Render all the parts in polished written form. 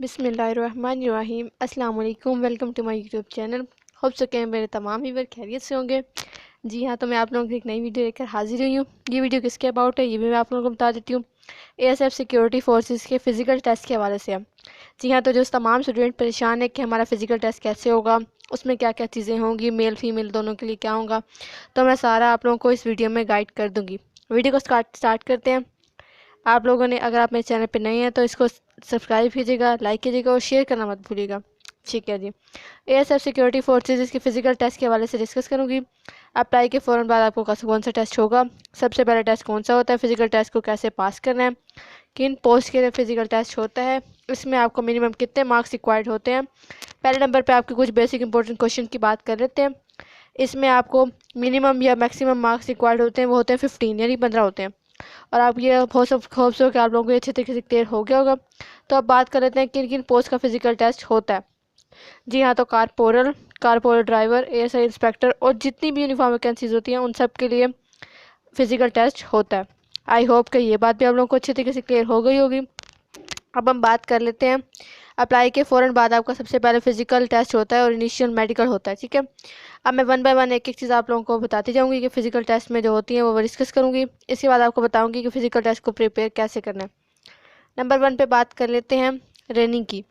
बिस्मिल्लाहिर्रहमानिर्रहीम। अस्सलाम वालेकुम। Welcome to my YouTube channel. Hope सके हैं मेरे तमाम व्यूअर खैरियत से होंगे। जी हाँ, तो मैं आप लोगों की एक नई वीडियो लेकर हाजिर हुई हूँ। ये वीडियो किसके अबाउट है ये भी मैं आप लोगों को बता देती हूँ। एएसएफ सिक्योरिटी फोर्सेस के फ़िज़िकल टेस्ट के हवाले से है। जी हाँ, तो जो तमाम स्टूडेंट परेशान है कि हमारा फ़िज़िकल टेस्ट कैसे होगा, उसमें क्या क्या चीज़ें होंगी, मेल फीमेल दोनों के लिए क्या होगा, तो मैं सारा आप लोगों को इस वीडियो में गाइड कर दूँगी। वीडियो को स्टार्ट करते हैं। आप लोगों ने अगर आप मेरे चैनल पर नए हैं तो इसको सब्सक्राइब कीजिएगा, लाइक कीजिएगा और शेयर करना मत भूलिएगा। ठीक है जी। एएसएफ सिक्योरिटी फोर्सेज इसके फ़िज़िकल टेस्ट के हवाले से डिस्कस करूँगी। अप्लाई के फ़ौरन बाद आपको कौन सा टेस्ट होगा, सबसे पहला टेस्ट कौन सा होता है, फ़िज़िकल टेस्ट को कैसे पास करना है, किन पोस्ट के लिए फ़िज़िकल टेस्ट होता है, इसमें आपको मिनिमम कितने मार्क्स रिक्वायर्ड होते हैं। पहले नंबर पे आपके कुछ बेसिक इंपॉर्टेंट क्वेश्चन की बात कर लेते हैं। इसमें आपको मिनिमम या मैक्सिमम मार्क्स रिक्वायर्ड होते हैं, वो होते हैं 15 यानी 15 होते हैं। और आप ये होप सो कि आप लोगों को ये अच्छे तरीके से क्लियर हो गया होगा। तो अब बात कर लेते हैं किन किन पोस्ट का फ़िज़िकल टेस्ट होता है। जी हाँ, तो कारपोरल ड्राइवर, एएसआई इंस्पेक्टर और जितनी भी यूनिफॉर्म वैकेंसीज होती हैं उन सब के लिए फ़िज़िकल टेस्ट होता है। आई होप कि ये बात भी आप लोगों को अच्छे तरीके से क्लियर हो गई होगी। अब हम बात कर लेते हैं। अप्लाई के फ़ौरन बाद आपका सबसे पहले फ़िज़िकल टेस्ट होता है और इनिशियल मेडिकल होता है। ठीक है, अब मैं वन बाय वन एक एक चीज़ आप लोगों को बताती जाऊँगी कि फ़िज़िकल टेस्ट में जो होती हैं वो डिस्कस करूँगी। इसके बाद आपको बताऊँगी कि फ़िज़िकल टेस्ट को प्रिपेयर कैसे करना है। नंबर 1 पे बात कर लेते हैं रनिंग की।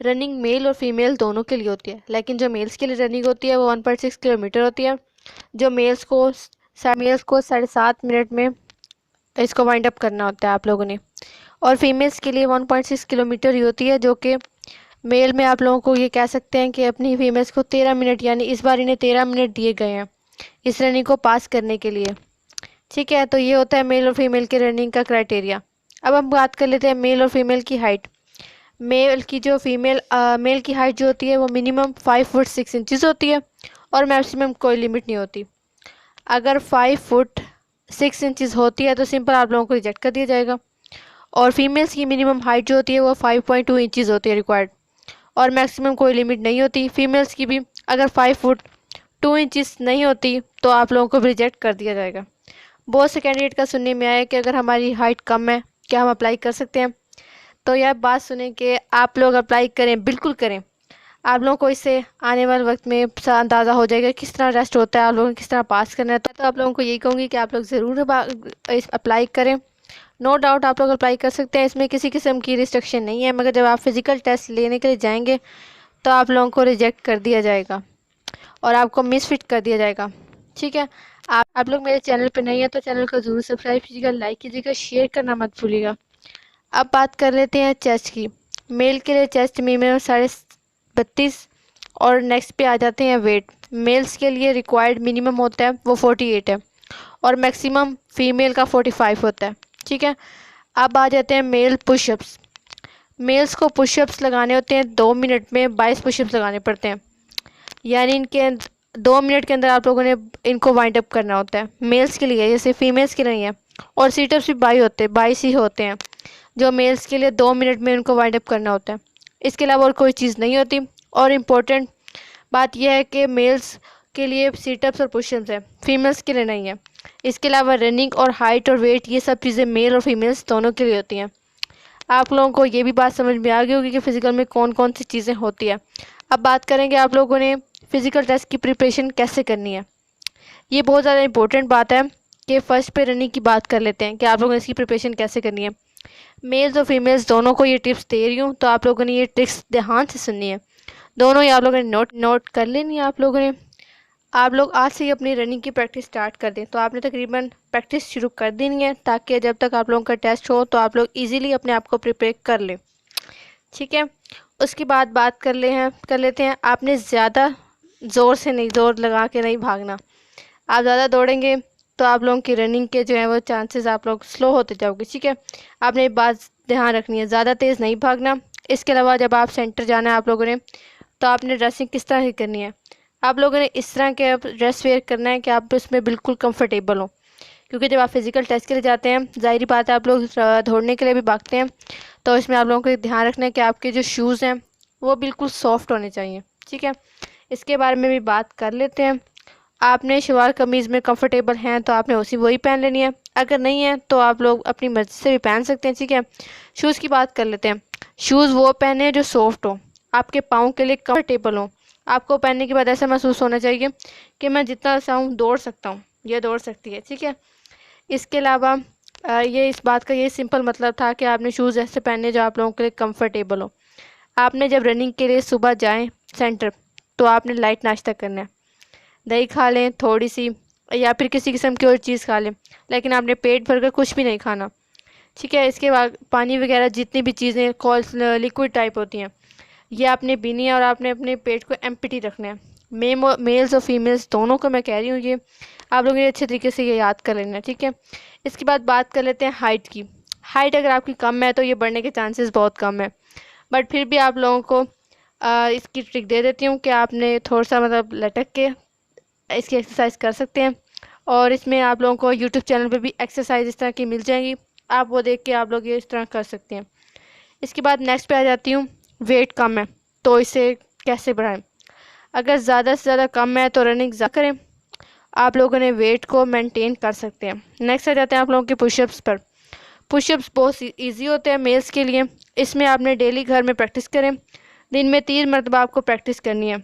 रनिंग मेल और फीमेल दोनों के लिए होती है, लेकिन जो मेल्स के लिए रनिंग होती है वो 1.6 किलोमीटर होती है। जो मेल्स को 7.5 मिनट में इसको वाइंड अप करना होता है आप लोगों ने, और फीमेल्स के लिए 1.6 किलोमीटर ही होती है। जो कि मेल में आप लोगों को ये कह सकते हैं कि अपनी फीमेल्स को 13 मिनट, यानी इस बार इन्हें 13 मिनट दिए गए हैं इस रनिंग को पास करने के लिए। ठीक है, तो ये होता है मेल और फीमेल के रनिंग का क्राइटेरिया। अब हम बात कर लेते हैं मेल और फीमेल की हाइट। मेल की हाइट जो होती है वो मिनिमम 5 फुट 6 इंचज़ होती है और मैक्सिमम कोई लिमिट नहीं होती। अगर 5 फुट 6 इंचज़ होती है तो सिंपल आप लोगों को रिजेक्ट कर दिया जाएगा। और फीमेल्स की मिनिमम हाइट जो होती है वो 5.2 इंचज़ होती है रिक्वायर्ड, और मैक्सिमम कोई लिमिट नहीं होती। फीमेल्स की भी अगर 5 फुट 2 इंचज़ नहीं होती तो आप लोगों को भी रिजेक्ट कर दिया जाएगा। बहुत से कैंडिडेट का सुनने में आया कि अगर हमारी हाइट कम है क्या हम अप्लाई कर सकते हैं। तो यह बात सुने कि आप लोग अप्लाई करें, बिल्कुल करें। आप लोगों को इससे आने वाले वक्त में अंदाज़ा हो जाएगा किस तरह टेस्ट होता है, आप लोगों को किस तरह पास करना होता है। तो आप लोगों को यही कहूँगी कि आप लोग ज़रूर अप्लाई करें। नो डाउट आप लोग अप्लाई कर सकते हैं, इसमें किसी किस्म की रिस्ट्रिक्शन नहीं है, मगर जब आप फिज़िकल टेस्ट लेने के लिए जाएंगे तो आप लोगों को रिजेक्ट कर दिया जाएगा और आपको मिसफिट कर दिया जाएगा। ठीक है, आप लोग मेरे चैनल पर नहीं है तो चैनल को ज़रूर सब्सक्राइब कीजिएगा, लाइक कीजिएगा, शेयर करना मत भूलिएगा। अब बात कर लेते हैं चेस्ट की। मेल के लिए चेस्ट मिनिमम 32.5 और नेक्स्ट पे आ जाते हैं वेट। मेल्स के लिए रिक्वायर्ड मिनिमम होता है वो 48 है और मैक्सिमम फीमेल का 45 होता है। ठीक है, अब आ जाते हैं मेल पुशअप्स। मेल्स को पुशअप्स लगाने होते हैं 2 मिनट में 22 पुशअप्स लगाने पड़ते हैं, यानी इनके 2 मिनट के अंदर आप लोगों ने इनको वाइंड अप करना होता है। मेल्स के लिए, जैसे फीमेल्स के नहीं है। और सीटअप्स भी 22 ही होते हैं जो मेल्स के लिए 2 मिनट में उनको वाइंड अप करना होता है। इसके अलावा और कोई चीज़ नहीं होती। और इम्पोर्टेंट बात यह है कि मेल्स के लिए सीटअप्स और पुशअप्स है, फीमेल्स के लिए नहीं है। इसके अलावा रनिंग और हाइट और वेट ये सब चीज़ें मेल और फीमेल्स दोनों के लिए होती हैं। आप लोगों को ये भी बात समझ में आ गई होगी कि फ़िज़िकल में कौन कौन सी चीज़ें होती है। अब बात करेंगे आप लोगों ने फ़िज़िकल टेस्ट की प्रिपरेशन कैसे करनी है। ये बहुत ज़्यादा इंपॉर्टेंट बात है कि फ़र्स्ट पे रनिंग की बात कर लेते हैं कि आप लोगों ने इसकी प्रिपरेशन कैसे करनी है। मेल्स और फीमेल्स दोनों को ये टिप्स दे रही हूँ, तो आप लोगों ने ये ट्रिक्स ध्यान से सुननी है। दोनों ही आप लोगों ने नोट कर लेनी है। आप लोग आज से ही अपनी रनिंग की प्रैक्टिस स्टार्ट कर दें। तो आपने तकरीबन प्रैक्टिस शुरू कर देनी है ताकि जब तक आप लोगों का टेस्ट हो तो आप लोग इजीली अपने आप को प्रिपेयर कर लें। ठीक है, उसके बाद बात कर लेते हैं आपने ज़्यादा ज़ोर से नहीं, ज़ोर लगा के नहीं भागना। आप ज़्यादा दौड़ेंगे तो आप लोगों की रनिंग के जो है वो चांसेस आप लोग स्लो होते जाओगे। ठीक है, आपने एक बात ध्यान रखनी है, ज़्यादा तेज़ नहीं भागना। इसके अलावा जब आप सेंटर जाना है आप लोगों ने, तो आपने ड्रेसिंग किस तरह की करनी है। आप लोगों ने इस तरह के ड्रेस वेयर करना है कि आप उसमें बिल्कुल कंफर्टेबल हो, क्योंकि जब आप फिज़िकल टेस्ट के लिए जाते हैं ज़ाहिर बात है आप लोग दौड़ने के लिए भी भागते हैं, तो इसमें आप लोगों को ध्यान रखना है कि आपके जो शूज़ हैं वो बिल्कुल सॉफ्ट होने चाहिए। ठीक है, इसके बारे में भी बात कर लेते हैं। आपने शलवार कमीज़ में कंफर्टेबल हैं तो आपने वही पहन लेनी है, अगर नहीं है तो आप लोग अपनी मर्ज़ी से भी पहन सकते हैं। ठीक है, शूज़ की बात कर लेते हैं। शूज़ वो पहने जो सॉफ्ट हो, आपके पाँव के लिए कंफर्टेबल हो। आपको पहनने के बाद ऐसा महसूस होना चाहिए कि मैं जितना चाहूँ दौड़ सकता हूँ, ये दौड़ सकती है, ठीक है। इसके अलावा ये इस बात का ये सिंपल मतलब था कि आपने शूज़ ऐसे पहने जो आप लोगों के लिए कंफर्टेबल हो। आपने जब रनिंग के लिए सुबह जाएं सेंटर, तो आपने लाइट नाश्ता करना है, दही खा लें थोड़ी सी, या फिर किसी किस्म की और चीज़ खा लें, लेकिन आपने पेट भर कर कुछ भी नहीं खाना, ठीक है। इसके बाद पानी वगैरह जितनी भी चीज़ें कॉल्स लिक्विड टाइप होती हैं, ये आपने पीनी है और आपने अपने पेट को एम्प्टी रखना है। मेल्स और फीमेल्स दोनों को मैं कह रही हूँ, ये आप लोगों ने अच्छे तरीके से ये याद कर लेना है, ठीक है। इसके बाद बात कर लेते हैं हाइट की। हाइट अगर आपकी कम है तो ये बढ़ने के चांसेस बहुत कम है, बट फिर भी आप लोगों को इसकी ट्रिक दे देती हूँ कि आपने थोड़ा सा मतलब लटक के इसकी एक्सरसाइज कर सकते हैं। और इसमें आप लोगों को यूट्यूब चैनल पे भी एक्सरसाइज इस तरह की मिल जाएंगी, आप वो देख के आप लोग ये इस तरह कर सकते हैं। इसके बाद नेक्स्ट पे आ जाती हूँ, वेट कम है तो इसे कैसे बढ़ाएं। अगर ज़्यादा से ज़्यादा कम है तो रनिंग ज़्यादा करें, आप लोगों ने वेट को मेंटेन कर सकते हैं। नेक्स्ट आ जाते हैं आप लोगों के पुशअप्स पर। पुशअप्स बहुत ईजी होते हैं मेल्स के लिए। इसमें आपने डेली घर में प्रैक्टिस करें, दिन में 3 मरतबा आपको प्रैक्टिस करनी है,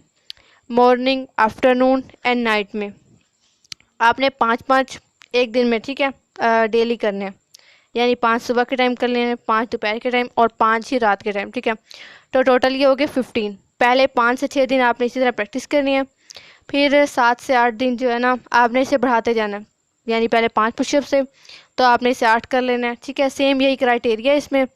मॉर्निंग, आफ्टरनून एंड नाइट में। आपने 5-5 एक दिन में, ठीक है, डेली करने हैं, यानी 5 सुबह के टाइम कर लेने, 5 दोपहर के टाइम और 5 ही रात के टाइम, ठीक है। तो टोटल ये हो गए 15। पहले 5 से 6 दिन आपने इसी तरह प्रैक्टिस करनी है, फिर 7 से 8 दिन जो है ना आपने इसे बढ़ाते जाना है, यानी पहले 5 पुशअप से तो आपने इसे 8 कर लेना है, ठीक है। सेम यही क्राइटेरिया है इसमें।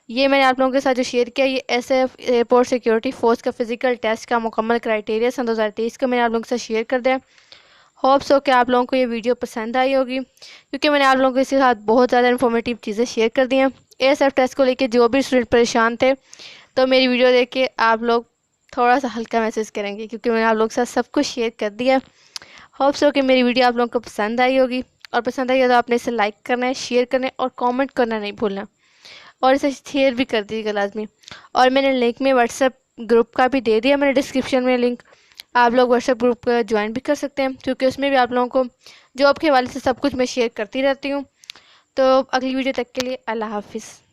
ये मैंने आप लोगों के साथ जो शेयर किया, ये SF एयरपोर्ट सिक्योरिटी फोर्स का फिजिकल टेस्ट का मुकम्मल क्राइटेरिया सन 2023 का मैंने आप लोगों के साथ शेयर कर दिया। होप्स हो कि आप लोगों को ये वीडियो पसंद आई होगी, क्योंकि मैंने आप लोगों के साथ बहुत ज़्यादा इन्फॉर्मेटिव चीज़ें शेयर कर दी हैं। ASF टेस्ट को लेके जो भी स्टूडेंट परेशान थे, तो मेरी वीडियो देख के आप लोग थोड़ा सा हल्का महसूस करेंगे, क्योंकि मैंने आप लोगों के साथ सब कुछ शेयर कर दिया। होप्स हो कि मेरी वीडियो आप लोगों को पसंद आई होगी, और पसंद आई हो तो आपने इसे लाइक करना है, शेयर करना है और कमेंट करना नहीं भूलना, और इसे शेयर भी कर दीजिएगा लाजमी। और मैंने लिंक में व्हाट्सएप ग्रुप का भी दे दिया, मैंने डिस्क्रिप्शन में लिंक, आप लोग व्हाट्सएप ग्रुप ज्वाइन भी कर सकते हैं, क्योंकि उसमें भी आप लोगों को जॉब के हवाले से सब कुछ मैं शेयर करती रहती हूँ। तो अगली वीडियो तक के लिए अल्लाह हाफिज़।